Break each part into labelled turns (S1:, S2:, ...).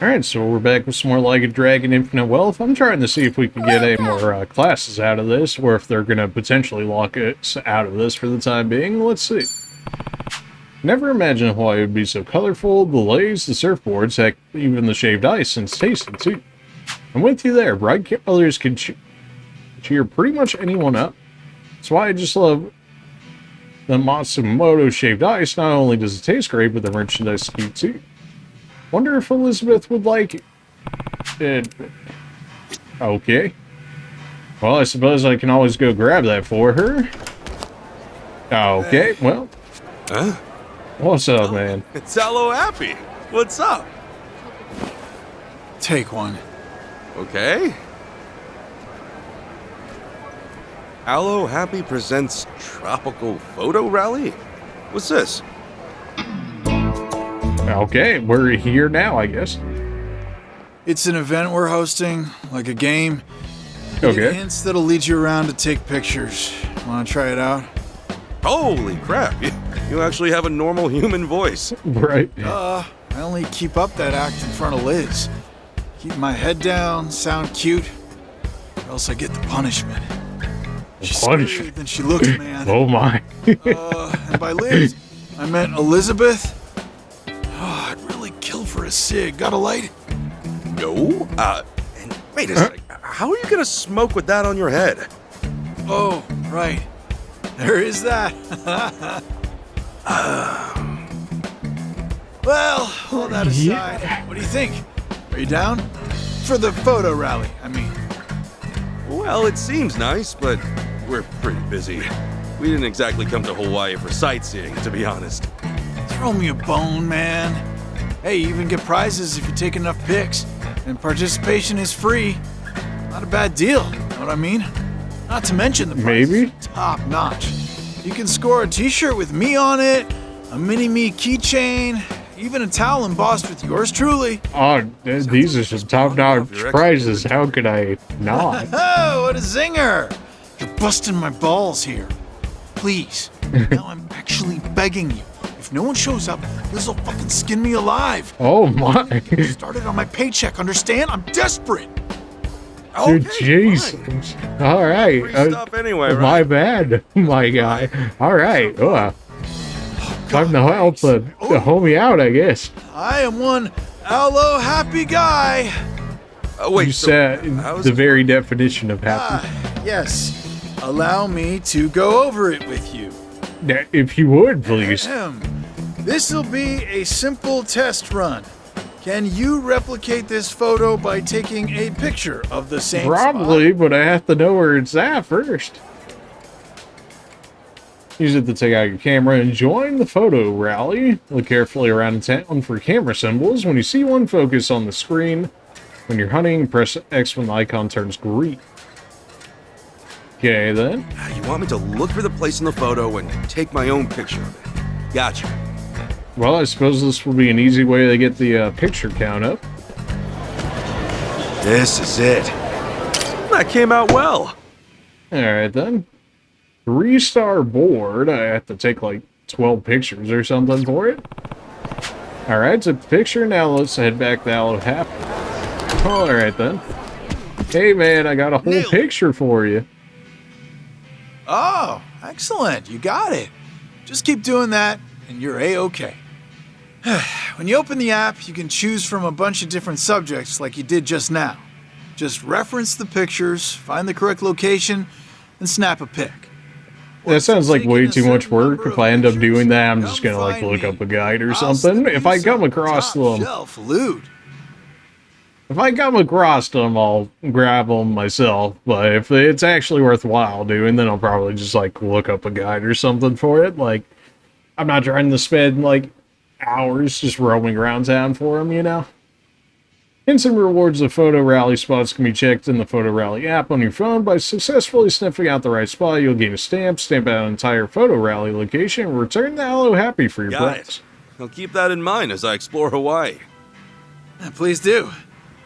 S1: Alright, so we're back with some more Like a Dragon Infinite Wealth. I'm trying to see if we can get any more classes out of this, or if they're going to potentially lock us out of this for the time being. Let's see. Never imagined Hawaii would be so colorful. The lays, the surfboards, heck, even the shaved ice, and tasty too. I'm with you there. Bright colors can cheer pretty much anyone up. That's why I just love the Matsumoto shaved ice. Not only does it taste great, but the merchandise is cute too. Wonder if Elizabeth would like it. Okay. Well, I suppose I can always go grab that for her. Okay, well.
S2: Huh?
S1: What's up, man?
S2: It's Hello Happy. What's up?
S3: Take one.
S2: Okay. Hello Happy presents Tropical Photo Rally? What's this?
S1: Okay, we're here now, I guess.
S3: It's an event we're hosting, like a game. You get
S1: Okay.
S3: hints that'll lead you around to take pictures. Wanna try it out?
S2: Holy crap, you actually have a normal human voice.
S1: Right.
S3: I only keep up that act in front of Liz. Keep my head down, sound cute, or else I get the punishment. She's
S1: Punishment?
S3: scarier than she looks, man.
S1: Oh my.
S3: And by Liz, I meant Elizabeth. Oh, I'd really kill for a cig. Got a light?
S2: No? And wait a sec. How are you gonna smoke with that on your head?
S3: Oh, right. There is that. Well, all that aside, what do you think? Are you down? For the photo rally, I mean.
S2: Well, it seems nice, but we're pretty busy. We didn't exactly come to Hawaii for sightseeing, to be honest.
S3: Throw me a bone, man. Hey, you even get prizes if you take enough pics. And participation is free. Not a bad deal, know what I mean? Not to mention the price is top notch. You can score a t-shirt with me on it, a mini-me keychain, even a towel embossed with yours truly.
S1: Oh, these are some top-notch prizes. How could I not?
S3: Oh, what a zinger! You're busting my balls here. Please, now I'm actually begging you. If no one shows up, Liz will fucking skin me alive.
S1: Oh my.
S3: Started on my paycheck, understand? I'm desperate.
S1: Dude,
S2: Okay,
S1: jeez.
S2: fine.
S1: All right.
S2: Free stuff anyway,
S1: My
S2: right?
S1: bad, my guy. All right. Time to help the homie out, I guess.
S3: I am one Hello Happy guy.
S2: Wait,
S1: You
S2: so
S1: said
S2: how's
S1: the
S2: it-
S1: very definition of happy.
S3: Yes. Allow me to go over it with you.
S1: Now, if you would, please.
S3: This'll be a simple test run. Can you replicate this photo by taking a picture of the same
S1: Probably,
S3: spot?
S1: but I have to know where it's at first. Use it to take out your camera and join the photo rally. Look carefully around town for camera symbols. When you see one, focus on the screen. When you're hunting, press X when the icon turns green. Okay, then.
S2: You want me to look for the place in the photo and take my own picture of it? Gotcha.
S1: Well, I suppose this will be an easy way to get the picture count up.
S2: This is it. That came out well.
S1: Alright, then. 3-star board. I have to take like 12 pictures or something for it. Alright, took the picture. Now let's head back to Hello Happy. Alright, then. Hey, man, I got a whole
S2: Nailed.
S1: picture for you.
S3: Oh, excellent. You got it. Just keep doing that, and you're A-okay. When you open the app, you can choose from a bunch of different subjects like you did just now. Just reference the pictures, find the correct location, and snap a pic.
S1: That sounds like way too much work. If I end up doing that, I'm
S3: Come
S1: just gonna like
S3: find
S1: look
S3: me.
S1: up a guide or
S3: I'll
S1: something.
S3: slip
S1: If
S3: you
S1: I come
S3: some
S1: across
S3: top
S1: them,
S3: shelf loot.
S1: if I come across them, I'll grab them myself. But if it's actually worthwhile doing, then I'll probably just like look up a guide or something for it. Like, I'm not trying to spend like hours just roaming around town for them, you know? Hints and rewards of photo rally spots can be checked in the photo rally app on your phone. By successfully sniffing out the right spot, you'll gain a stamp out an entire photo rally location, and return to Hello Happy for your
S2: Got
S1: prize.
S2: it. I'll keep that in mind as I explore Hawaii.
S3: Please do.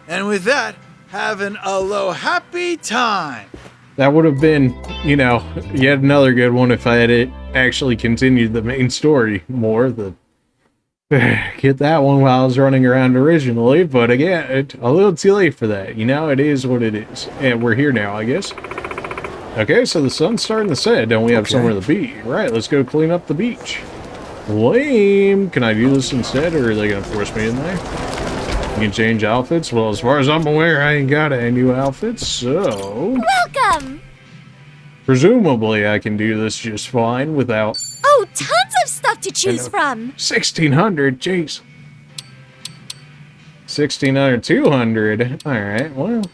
S3: And with that, have an Hello Happy time.
S1: That would have been, you know, yet another good one if I had it actually continued the main story more. get that one while I was running around originally, but again, a little too late for that. You know, it is what it is. And we're here now, I guess. Okay, so the sun's starting to set. Don't we have somewhere to be? Right, let's go clean up the beach. Lame. Can I do this instead, or are they going to force me in there? You can change outfits? Well, as far as I'm aware, I ain't got any new outfits, so...
S4: Welcome!
S1: Presumably, I can do this just fine without...
S4: Oh, tons of stuff to choose from!
S1: 1,600, jeez. 1,600, 200. Alright, well,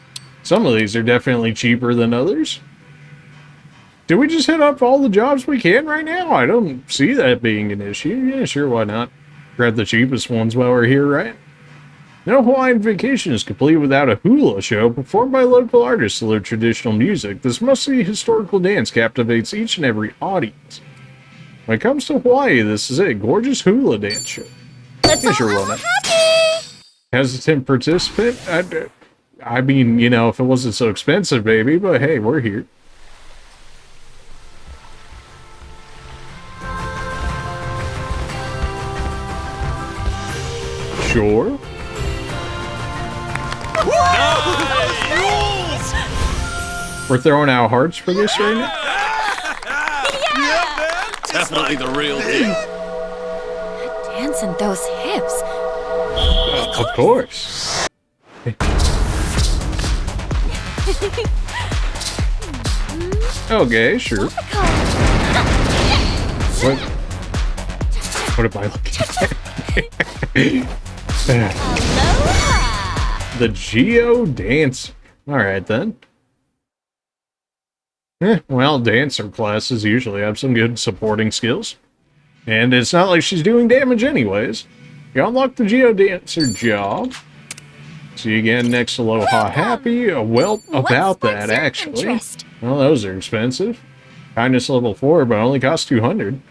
S1: some of these are definitely cheaper than others. Do we just hit up all the jobs we can right now? I don't see that being an issue. Yeah, sure, why not? Grab the cheapest ones while we're here, right? No Hawaiian vacation is complete without a hula show performed by local artists to their traditional music. This mostly historical dance captivates each and every audience. When it comes to Hawaii, this is a gorgeous hula dance show.
S4: Let's all
S1: sure,
S4: have happy!
S1: Hesitant participant? I mean, you know, if it wasn't so expensive, baby, but hey, we're here. Sure. We're throwing out hearts for this right now?
S4: Yeah!
S2: Definitely the real deal.
S4: Dancing those hips.
S1: Of course. Okay, sure. What am I looking at?
S4: Aloha!
S1: The Geo Dance. Alright then. Well, dancer classes usually have some good supporting skills. And it's not like she's doing damage anyways. You unlock the Geo Dancer job. See you again next to Aloha Happy. Well, about that actually.
S4: Interest?
S1: Well, those are expensive. Kindness level 4, but only cost 200.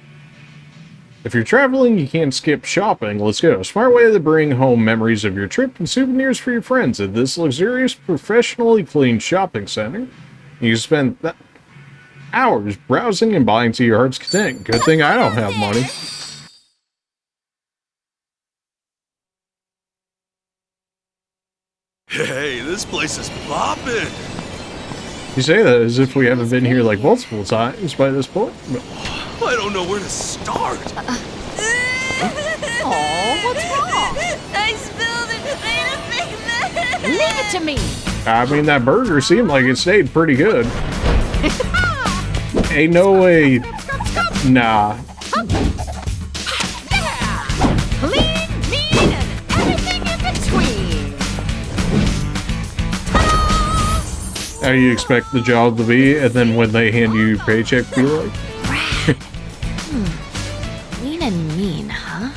S1: If you're traveling, you can't skip shopping. Let's go. Smart way to bring home memories of your trip and souvenirs for your friends at this luxurious, professionally cleaned shopping center. You can spend hours browsing and buying to your heart's content. Good thing I don't have money.
S2: Hey, this place is poppin'.
S1: You say that as if we haven't been here like multiple times by this point. But
S2: I don't know where to start.
S4: Oh, what's wrong? I spilled it. Made a big mess. Leave it to me.
S1: I mean, that burger seemed like it stayed pretty good. Ain't no way. Nah.
S4: Clean, mean, and everything in between.
S1: How you expect the job to be, and then when they hand you your paycheck, be like?
S4: Clean and mean, huh?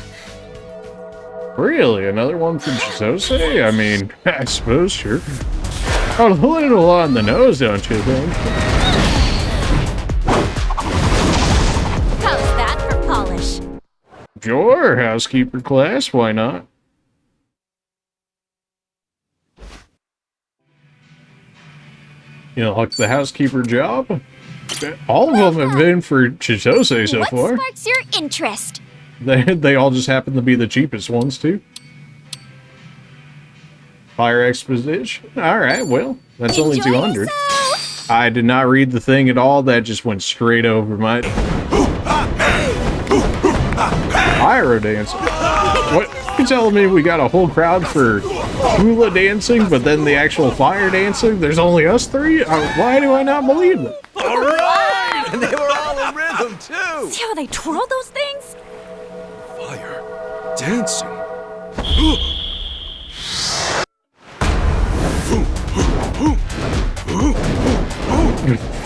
S1: Really? Another one from Chitose? I mean, I suppose, sure. A little on the nose, don't you think?
S4: How's that for polish?
S1: Sure, housekeeper class, why not? You know, like the housekeeper job? All of them have been for Chitose so
S4: What
S1: far.
S4: sparks your interest?
S1: They all just happen to be the cheapest ones, too. Fire exposition? Alright, well, that's only
S4: Enjoy
S1: 200.
S4: yourself.
S1: I did not read the thing at all. That just went straight over my... Pyro dancing. What? You're telling me we got a whole crowd for hula dancing, but then the actual fire dancing, there's only us three? Why do I not believe it?
S2: All right, and they were all in rhythm too.
S4: See how they twirl those things?
S2: Fire, dancing.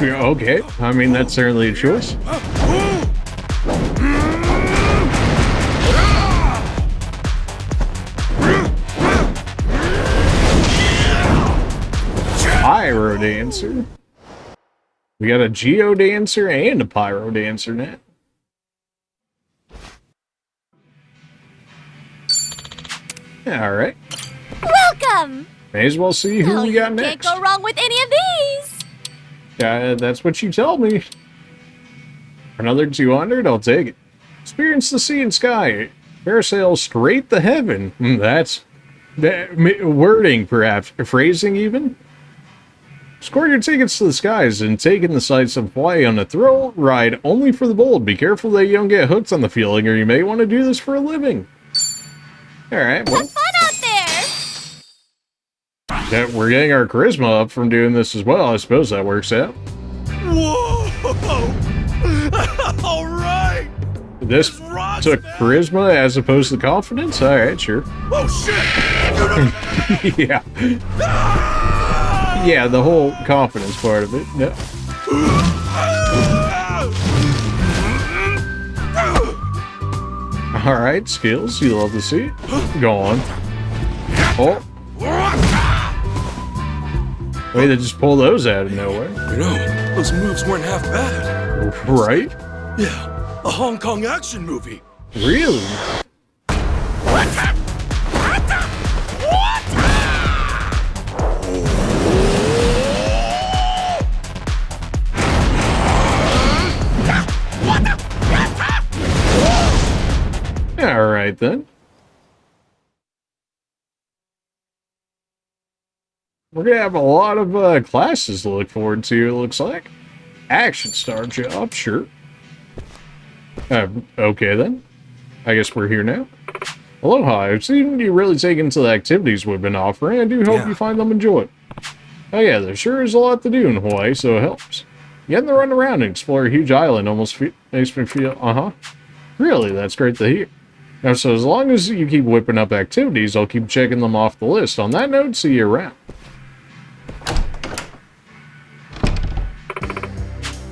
S1: Okay, I mean, that's certainly a choice. Pyro dancer. We got a Geo dancer and a Pyro dancer now. Alright.
S4: Welcome!
S1: May as well see who we got
S4: You
S1: next.
S4: can't go wrong with any of these.
S1: That's what you tell me. For another 200, I'll take it. Experience the sea and sky. Parasail straight to heaven. That's wording, perhaps. Phrasing, even. Score your tickets to the skies and take in the sights of Hawaii on a thrill ride only for the bold. Be careful that you don't get hooked on the feeling, or you may want to do this for a living. Alright, well.
S4: Have fun out there!
S1: We're getting our charisma up from doing this as well. I suppose that works out.
S2: Whoa! All right!
S1: This took charisma as opposed to confidence? Alright, sure.
S2: Oh shit!
S1: Yeah. Yeah, the whole confidence part of it. No. Alright, skills. You love to see it. Go on. Oh. Way to just pull those out of nowhere.
S2: You know, those moves weren't half bad.
S1: Right?
S2: Yeah, a Hong Kong action movie.
S1: Really? Alright then. We're gonna have a lot of classes to look forward to, it looks like. Action star job, sure. Okay then. I guess we're here now. Aloha, I've seen you really taken to the activities we've been offering. I do hope you find them enjoyable. Oh yeah, there sure is a lot to do in Hawaii, so it helps. Getting to run around and explore a huge island almost makes me feel, Really, that's great to hear. Now, so as long as you keep whipping up activities, I'll keep checking them off the list. On that note, see you around.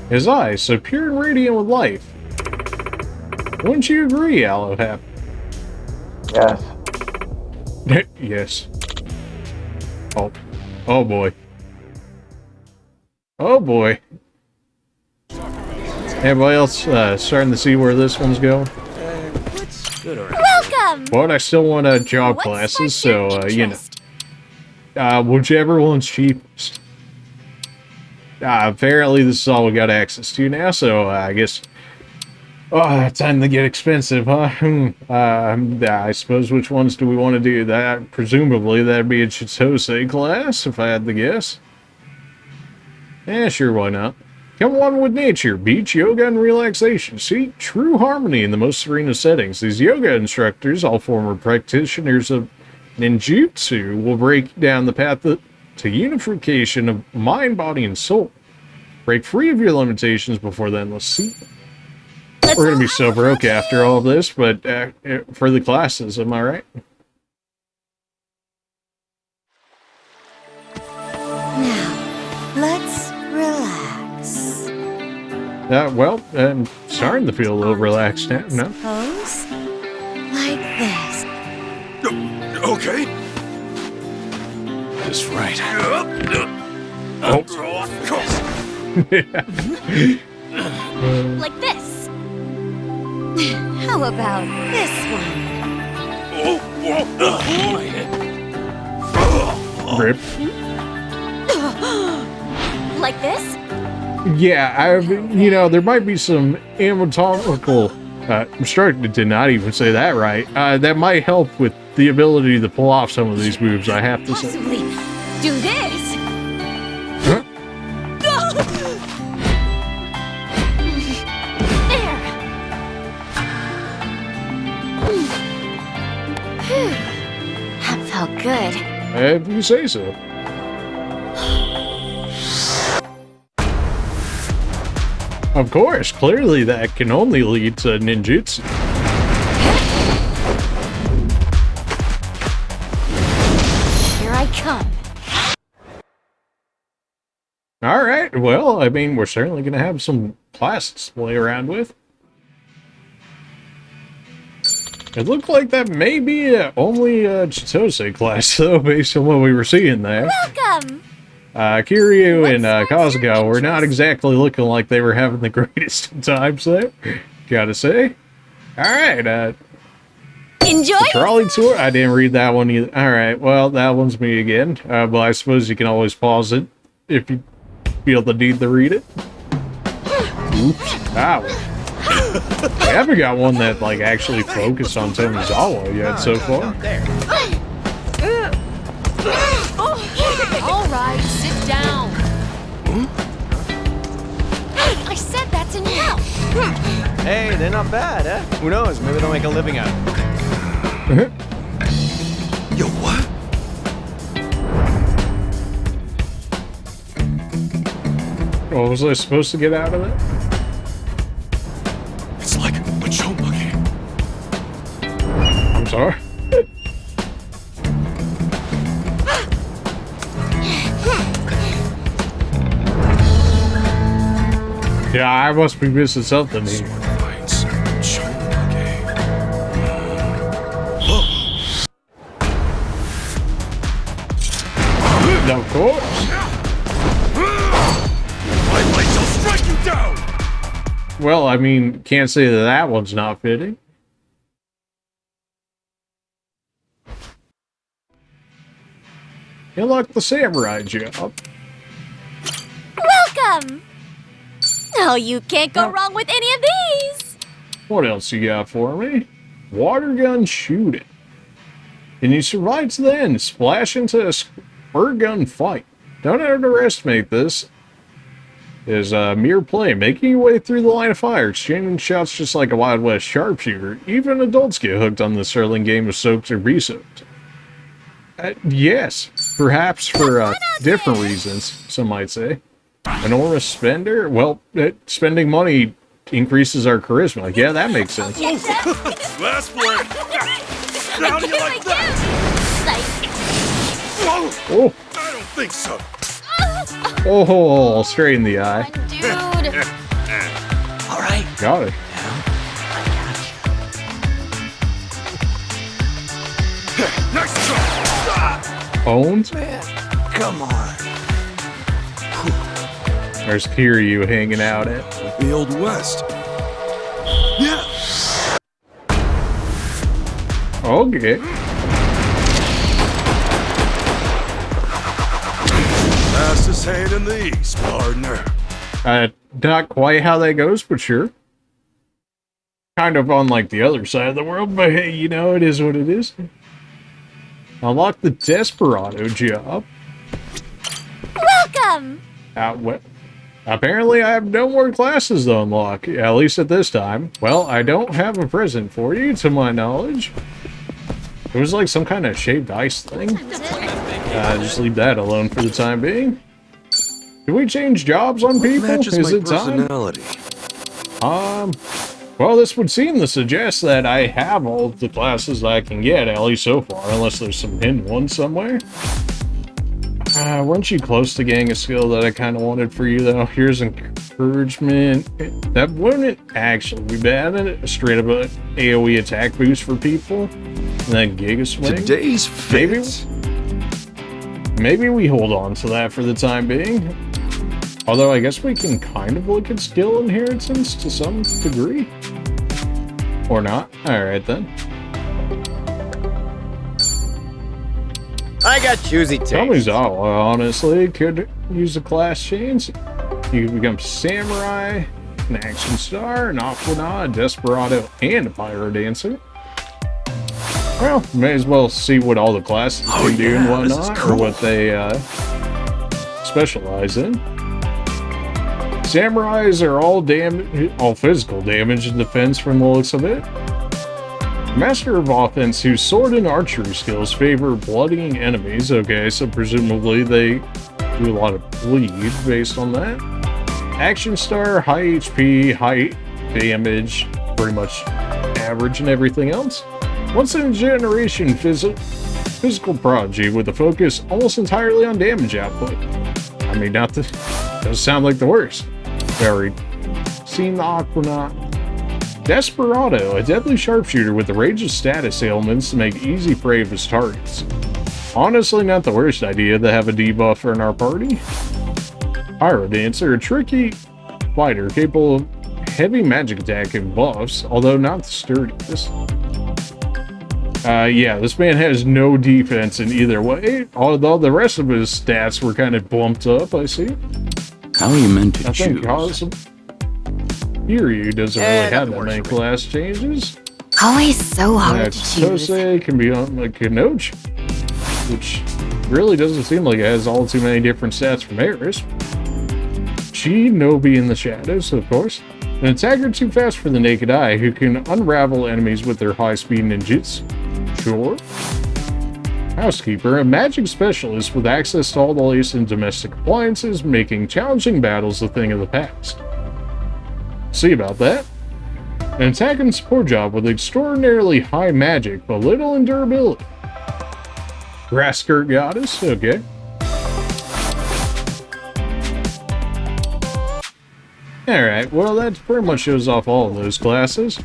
S1: His eyes, so pure and radiant with life. Wouldn't you agree, Alohap?
S5: Yes.
S1: Yes. Oh. Oh boy. Oh boy. Everybody else starting to see where this one's going?
S4: Welcome!
S1: But I still want job classes, so, you know. Whichever one's cheapest. Apparently this is all we got access to now, so I guess... Oh, time to get expensive, huh? I suppose which ones do we want to do? That presumably that'd be a Chitose class, if I had to guess. Yeah, sure, why not? Come one with nature, beach, yoga, and relaxation. Seek true harmony in the most serene of settings. These yoga instructors, all former practitioners of ninjutsu, will break down the path to unification of mind, body, and soul. Break free of your limitations before the endless sea. We're gonna be so broke after all of this, but for the classes, am I right?
S4: Now, let's relax.
S1: Well, I'm starting to feel a little relaxed now. No?
S4: Pose like this.
S2: Okay.
S3: Just right.
S4: Like this. How about this one?
S1: Rip.
S4: Like this?
S1: Yeah, you know, there might be some anatomical, I'm starting to not even say that right, that might help with the ability to pull off some of these moves, I have to say.
S4: Possibly do this.
S1: Huh?
S4: There. Phew. That felt good.
S1: If you say so. Of course, clearly that can only lead to ninjutsu.
S4: Here I come.
S1: Alright, well, I mean, we're certainly going to have some classes to play around with. It looked like that may be only a Chitose class, though, based on what we were seeing there.
S4: Welcome.
S1: Kiryu and Kazuga were not exactly looking like they were having the greatest of times there, gotta say. Alright,
S4: Enjoy.
S1: trolley tour? I didn't read that one either. Alright, well, that one's me again. But I suppose you can always pause it if you feel the need to read it. Oops. Ow. We haven't got one that like actually focused on Tomizawa yet so far.
S4: All right, sit down. I said that's enough.
S5: Hey, they're not bad, eh? Who knows? Maybe they'll make a living out of it.
S2: Yo, what?
S1: What was I supposed to get out of it?
S2: It's like a show monkey.
S1: I'm sorry. Yeah, I must be missing something here.
S2: Lights, show monkey.
S1: Of course.
S2: My lights will strike you down!
S1: Well, I mean, can't say that that one's not fitting. You like the samurai job.
S4: Welcome. Oh, you can't go wrong with any of these.
S1: What else you got for me? Water gun shooting. Can you survive to the end? Splash into a squirt gun fight. Don't underestimate this. Is mere play, making your way through the line of fire, exchanging shots just like a Wild West sharpshooter. Even adults get hooked on this sterling game of soaked or be-soaked. Yes, perhaps for different reasons, some might say. Enormous spender? Well, spending money increases our charisma. Yeah, that makes sense.
S2: Last one! How do you like that? Whoa!
S1: Oh,
S2: I don't think so.
S1: oh, straight in the eye.
S4: Dude.
S5: All right.
S1: Got it.
S2: Nice try!
S1: Owned?
S5: Come on.
S1: There's Kiryu hanging out at.
S2: The Old West. Yeah!
S1: Okay.
S2: Fastest hand in the East, partner.
S1: Not quite how that goes, but sure. Kind of on like the other side of the world, but hey, you know, it is what it is. Unlock the Desperado job.
S4: Welcome.
S1: Well, apparently I have no more classes to unlock, at least at this time. Well, I don't have a present for you, to my knowledge. It was like some kind of shaved ice thing. Just leave that alone for the time being. Do we change jobs on people?
S2: Matches
S1: Is
S2: my
S1: it time?
S2: personality.
S1: Well, this would seem to suggest that I have all of the classes I can get, at least so far, unless there's some hidden ones somewhere. Weren't you close to getting a skill that I kind of wanted for you, though? Here's encouragement. That wouldn't actually be bad. A straight up AoE attack boost for people. And then Giga Swing.
S2: Today's fit.
S1: Maybe we hold on to that for the time being. Although I guess we can kind of look at skill inheritance to some degree. Or not. Alright then.
S5: I got choosy taste.
S1: Tomizawa, honestly, could use the class change. You can become Samurai, an Action Star, an Aquanaut, a Desperado, and a Pyro Dancer. Well, may as well see what all the classes can do and whatnot, or what they specialize in. Samurais are all physical damage and defense from the looks of it. Master of Offense, whose sword and archery skills favor bloodying enemies. Okay, so presumably they do a lot of bleed based on that. Action Star, high HP, high damage, pretty much average and everything else. Once in a generation physical prodigy with a focus almost entirely on damage output. I mean, doesn't sound like the worst. Very. Seen the Aquanaut. Desperado, a deadly sharpshooter with a range of status ailments to make easy prey of his targets. Honestly, not the worst idea to have a debuffer in our party. Pyro Dancer, a tricky fighter capable of heavy magic attack and buffs, although not the sturdiest. Yeah, this man has no defense in either way, although the rest of his stats were kind of bumped up, I see.
S6: How are you meant to
S1: Nothing
S6: choose?
S1: cause Kiryu doesn't really
S5: Eh,
S1: have
S5: nothing
S1: that
S5: works
S1: many
S5: for me.
S1: class changes.
S4: Always so hard to choose.
S1: Tosei can be on like Kanochi, which really doesn't seem like it has all too many different stats from Eris. Shinobi in the shadows, of course. An attacker too fast for the naked eye who can unravel enemies with their high-speed ninjutsu. Sure. Housekeeper, a magic specialist with access to all the latest in domestic appliances, making challenging battles a thing of the past. See about that. An attack and support job with extraordinarily high magic, but little in durability. Grass skirt goddess, okay. Alright, well that pretty much shows off all of those classes.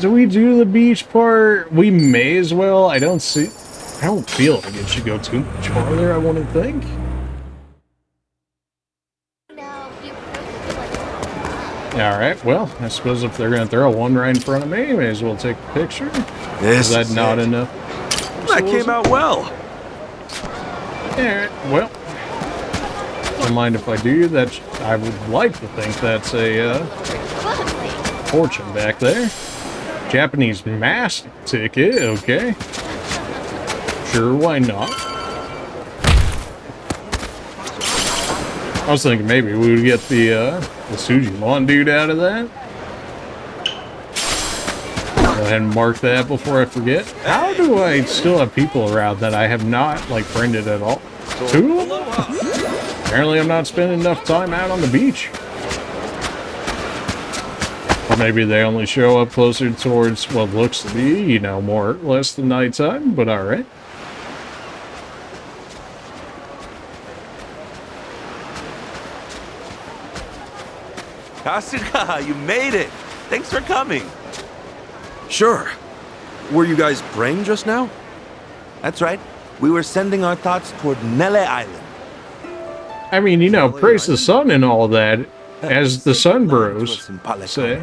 S1: Do we do the beach part? We may as well. I don't feel like it should go too much farther, I want to think. Alright, well, I suppose if they're going to throw one right in front of me, may as well take a picture. Is that not enough?
S2: That came out well.
S1: Alright, well. Don't mind if I do. That I would like to think that's a fortune back there. Japanese mask ticket, okay. Sure, why not? I was thinking maybe we would get the Sujimon dude out of that. Go ahead and mark that before I forget. How do I still have people around that I have not, like, friended at all? 2 of them? Apparently I'm not spending enough time out on the beach. Or maybe they only show up closer towards what looks to be, you know, more or less the nighttime, but alright.
S2: Kasuga, you made it. Thanks for coming. Sure. Were you guys praying just now? That's right. We were sending our thoughts toward Nele Island.
S1: I mean, you know, praise the sun and all that, as the Sun Bros say.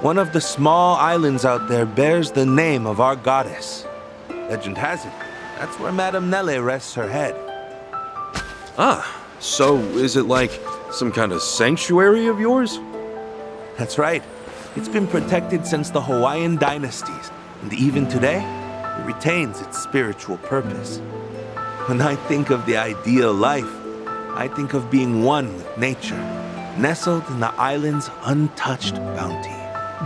S2: One of the small islands out there bears the name of our goddess. Legend has it, that's where Madame Nele rests her head. Ah, so is it like some kind of sanctuary of yours? That's right. It's been protected since the Hawaiian dynasties, and even today, it retains its spiritual purpose. When I think of the ideal life, I think of being one with nature, nestled in the island's untouched bounty.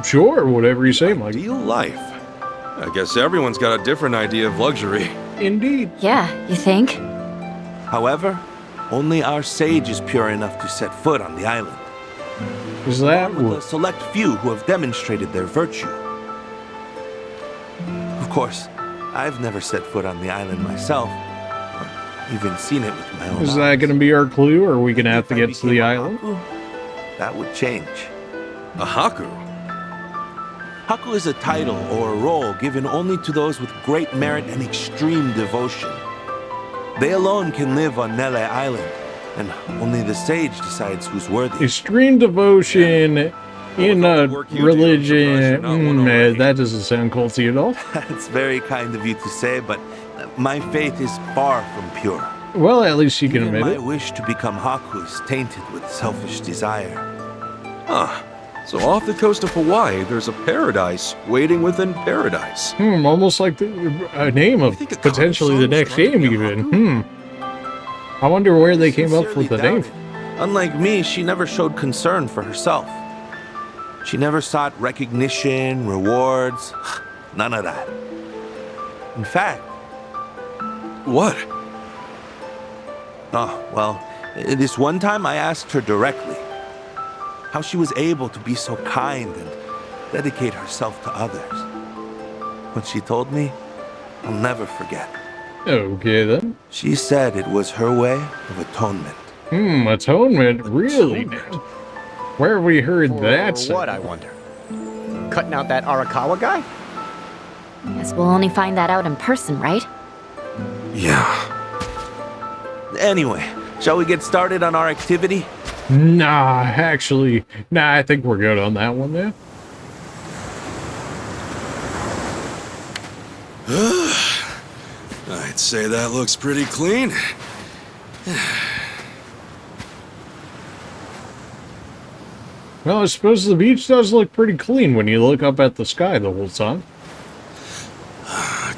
S1: Sure, whatever you say, Mike.
S2: Ideal life? I guess everyone's got a different idea of luxury.
S1: Indeed.
S4: Yeah, you think?
S2: However, only our sage is pure enough to set foot on the island.
S1: Is that
S2: With a select few who have demonstrated their virtue. Of course, I've never set foot on the island myself, or even seen it with my own eyes.
S1: is that going to be our clue, or are we going to have to
S2: If I
S1: get to the
S2: became a
S1: island?
S2: Haku, that would change. A Haku? Haku is a title or a role given only to those with great merit and extreme devotion. They alone can live on Nele Island, and only the sage decides who's worthy.
S1: Extreme devotion in a
S2: work you do,
S1: religion.
S2: surprised you're not one already.
S1: That doesn't sound culty at all.
S2: That's very kind of you to say, but my faith is far from pure.
S1: Well, at least you can
S2: Even
S1: admit
S2: my
S1: it.
S2: wish to become Haku is tainted with selfish desire. Huh. So off the coast of Hawaii, there's a paradise waiting within paradise.
S1: Almost like a name of
S2: think a
S1: potentially the
S2: common
S1: next
S2: song is
S1: game,
S2: trying to be a
S1: even. I wonder where they came up with the
S2: Sincerely
S1: name.
S2: doubt it. Unlike me, she never showed concern for herself. She never sought recognition, rewards, none of that. In fact... What? Oh, well, this one time I asked her directly how she was able to be so kind and dedicate herself to others. When she told me, I'll never forget.
S1: Okay, then.
S2: She said it was her way of atonement.
S1: Atonement? Really? Where have we heard that?
S5: For what, I wonder? Cutting out that Arakawa guy?
S4: Guess we'll only find that out in person, right?
S2: Yeah. Anyway, shall we get started on our activity?
S1: Nah, actually, I think we're good on that one, then.
S2: I'd say that looks pretty clean.
S1: Well, I suppose the beach does look pretty clean when you look up at the sky the whole time.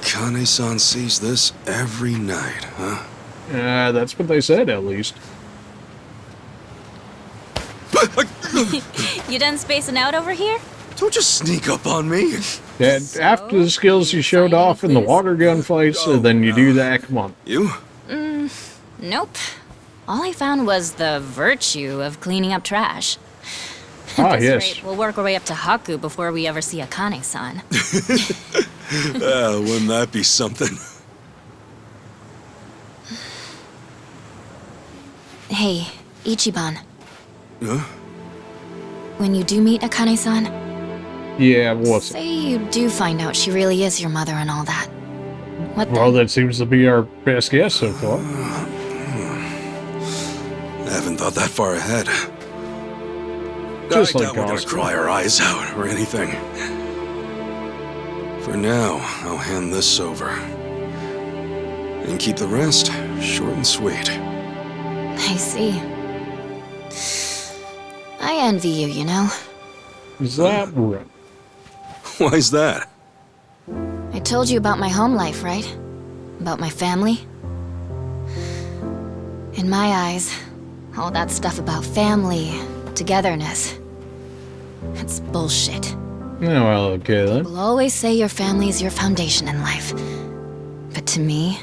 S6: Kane-san sees this every night, huh?
S1: That's what they said, at least.
S4: You done spacing out over here?
S6: Don't just sneak up on me.
S1: Yeah, after the skills you showed off in the water gun fights, then you do that, come on.
S6: You?
S4: Nope. All I found was the virtue of cleaning up trash.
S1: Ah,
S4: At this
S1: yes.
S4: rate, we'll work our way up to Haku before we ever see Akane-san.
S6: Wouldn't that be something?
S4: Hey, Ichiban.
S6: Huh?
S4: When you do meet Akane-san,
S1: Yeah, what's it?
S4: say you do find out she really is your mother and all that. What
S1: Well,
S4: then?
S1: that seems to be our best guess so far.
S6: I haven't thought that far ahead.
S1: Just
S6: I
S1: like
S6: doubt we're gonna
S1: Oscar.
S6: cry our eyes out or anything. For now, I'll hand this over. And keep the rest short and sweet.
S4: I see. I envy you, you know?
S1: Is that right?
S6: Why's that?
S4: I told you about my home life, right? About my family? In my eyes, all that stuff about family, togetherness, it's bullshit.
S1: Oh, well, okay then.
S4: People always say your family is your foundation in life. But to me,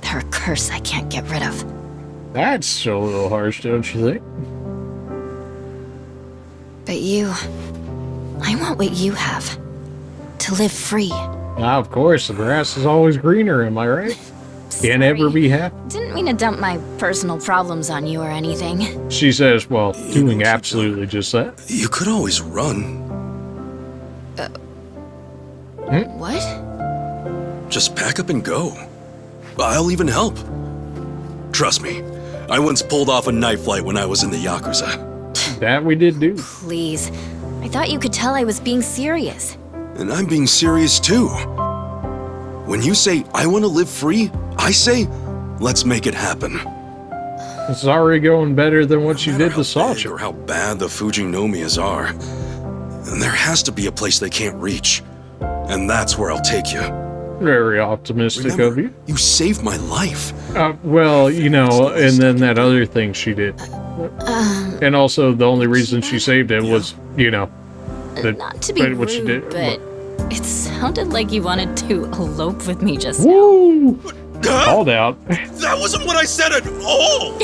S4: they're a curse I can't get rid of.
S1: That's a little harsh, don't you think?
S4: But you, I want what you have. To live free.
S1: Ah, of course, the grass is always greener, am I right? Can't ever
S4: Sorry.
S1: be happy.
S4: Didn't mean to dump my personal problems on you or anything.
S1: She says, well, doing absolutely just that.
S6: You could always run.
S4: What?
S6: Just pack up and go. I'll even help. Trust me, I once pulled off a night flight when I was in the Yakuza.
S1: That we did do.
S4: Please. I thought you could tell I was being serious.
S6: And I'm being serious too. When you say, I want to live free, I say, let's make it happen.
S1: It's already going better than what you did to
S6: Or
S1: Sacho.
S6: how bad the Fujinomias are. And there has to be a place they can't reach. And that's where I'll take you.
S1: Very optimistic of
S6: Remember,
S1: you.
S6: you saved my life.
S1: Well, you know, and then that other thing she did. And also, the only reason she saved it was, you know,
S4: Not to be
S1: what she
S4: rude,
S1: did.
S4: but it sounded like you wanted to elope with me just now.
S1: Woo!
S6: Huh?
S1: Called out.
S6: That wasn't what I said at all!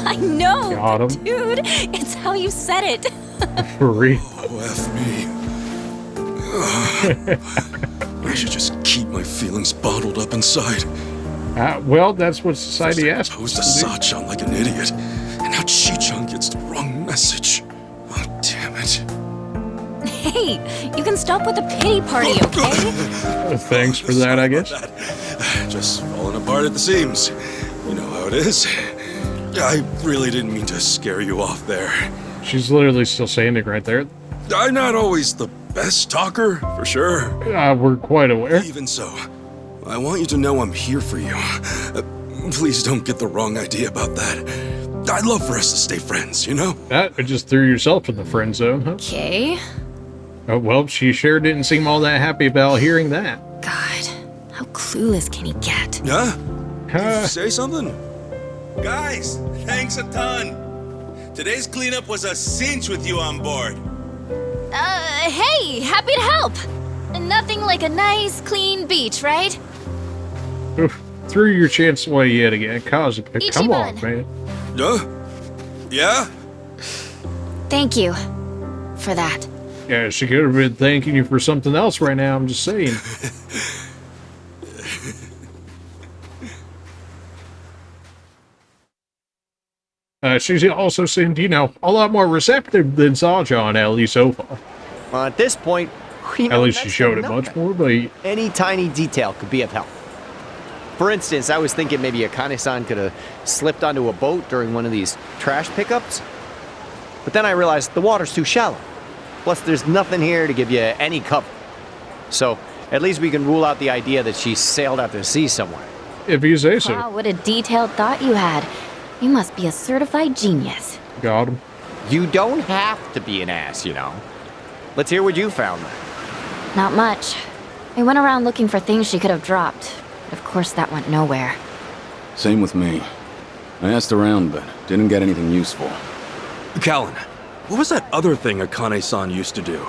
S4: I know,
S1: Got him.
S4: dude. It's how you said it.
S1: For real.
S6: Oh, F me. I should just keep my feelings bottled up inside.
S1: Well, that's what society
S6: I
S1: asks
S6: posed to
S1: us to do.
S6: Sachan like an idiot, and now Chi-chan gets the wrong message. Oh, damn it.
S4: Hey, you can stop with the pity party, okay?
S1: Thanks for that, I guess.
S6: Just falling apart at the seams. You know how it is. I really didn't mean to scare you off there.
S1: She's literally still standing right there.
S6: I'm not always the best talker, for sure.
S1: We're quite aware.
S6: Even so, I want you to know I'm here for you. Please don't get the wrong idea about that. I'd love for us to stay friends, you know?
S1: That just threw yourself in the friend zone, huh?
S4: Okay.
S1: Oh, well, she sure didn't seem all that happy about hearing that.
S4: God, how clueless can he get?
S6: Huh?
S1: Huh.
S6: Say something?
S2: Guys, thanks a ton. Today's cleanup was a cinch with you on board.
S4: Hey, happy to help. Nothing like a nice, clean beach, right?
S1: Oof, threw your chance away yet again. Kazuka, come on,
S4: Ichiban.
S6: Huh? Yeah?
S4: Thank you for that.
S1: Yeah, she could have been thanking you for something else right now, I'm just saying. She's also seemed, you know, a lot more receptive than Sajon, at least so far.
S5: Well, at this point, we know
S1: At least she
S5: next
S1: showed
S5: to
S1: it much
S5: nothing.
S1: more, but
S5: Any tiny detail could be of help. For instance, I was thinking maybe Akane-san could have slipped onto a boat during one of these trash pickups. But then I realized the water's too shallow. Plus, there's nothing here to give you any cover. So, at least we can rule out the idea that she sailed out to sea somewhere.
S1: if you say so.
S4: Wow, what a detailed thought you had. You must be a certified genius.
S1: Got him.
S5: You don't have to be an ass, you know. Let's hear what you found then.
S4: Not much. I went around looking for things she could have dropped. But of course that went nowhere.
S7: Same with me. I asked around, but didn't get anything useful.
S6: Callan, what was that other thing Akane-san used to do?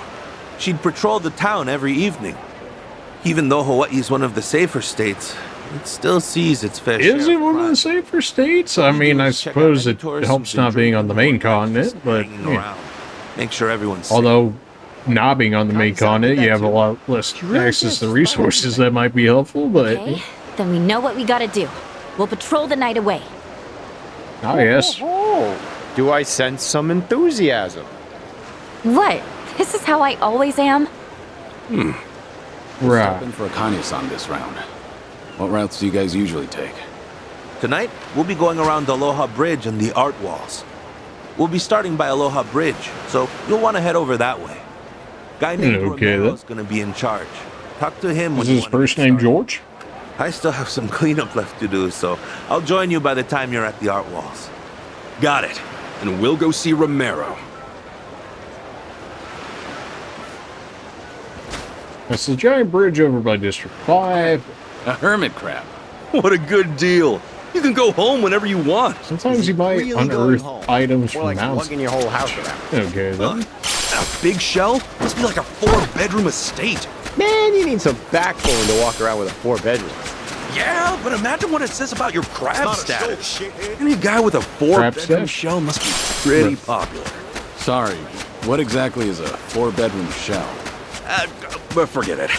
S2: She'd patrol the town every evening. Even though Hawaii's one of the safer states, it still sees its fair share
S1: Is it
S2: of
S1: one of the
S2: crime.
S1: safer states? I mean, I suppose it helps not being on the main continent, but yeah.
S2: Make sure everyone's safe.
S1: Although not being on the main continent, you have a lot less access to resources that might be helpful, but
S4: Okay, then we know what we gotta do. We'll patrol the night away.
S1: oh yes.
S5: Do I sense some enthusiasm?
S4: What? This is how I always am?
S1: Right.
S7: Stopping for Akane-san this round. What routes do you guys usually take?
S2: Tonight, we'll be going around Aloha Bridge and the art walls. We'll be starting by Aloha Bridge, so you'll want to head over that way. Guy named
S1: Okay,
S2: Romero's gonna be in charge. Talk to him when
S1: Is
S2: you
S1: his
S2: wanna
S1: first
S2: get
S1: name
S2: started.
S1: George?
S2: I still have some cleanup left to do, so I'll join you by the time you're at the art walls.
S6: Got it. And we'll go see Romero.
S1: That's the giant bridge over by District 5.
S7: A hermit crab.
S6: What a good deal. You can go home whenever you want.
S1: Sometimes you might
S5: Really going
S1: unearth
S5: home?
S1: items
S5: More
S1: from
S5: like
S1: mountains.
S5: lugging your whole house around.
S1: Okay then.
S6: A big shell? Must be like a 4-bedroom estate.
S5: Man, you need some backbone to walk around with a 4-bedroom.
S6: Yeah, but imagine what it says about your crab status. Any guy with a 4-bedroom
S1: stash?
S6: shell must be pretty popular.
S7: Sorry, what exactly is a 4-bedroom shell?
S6: But forget it.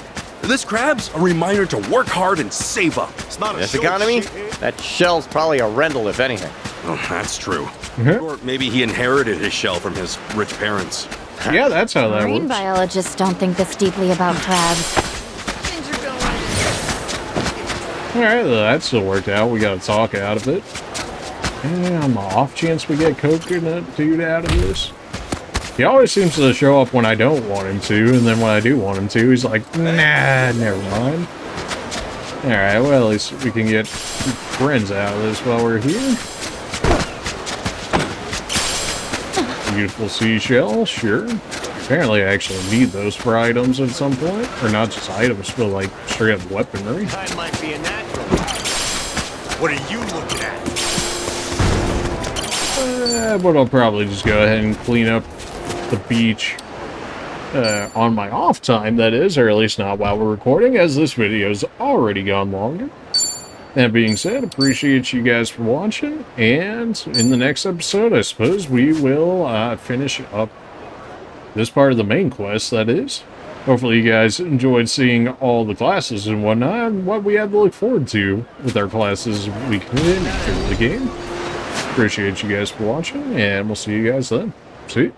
S6: This crab's a reminder to work hard and save up.
S5: This economy? That shell's probably a rental, if anything.
S6: Oh, that's true.
S1: Mhm.
S6: Or maybe he inherited his shell from his rich parents.
S1: Yeah, that's how that
S4: Marine
S1: works.
S4: biologists don't think this deeply about crabs.
S1: Alright, well, that still worked out. We got a talk out of it. And on the off chance we get coconut dude out of this. He always seems to show up when I don't want him to, and then when I do want him to, he's like, nah, never mind. Alright, well, at least we can get friends out of this while we're here. Beautiful seashell, sure. Apparently I actually need those for items at some point. Or not just items, but like straight up weaponry.
S5: I might be a natural.
S3: What are you looking at?
S1: But I'll probably just go ahead and clean up the beach on my off time, that is, or at least not while we're recording, as this video's already gone longer. That being said, appreciate you guys for watching, and in the next episode, I suppose we will finish up this part of the main quest, that is. Hopefully you guys enjoyed seeing all the classes and whatnot, and what we have to look forward to with our classes as we continue through the game. Appreciate you guys for watching, and we'll see you guys then. See you.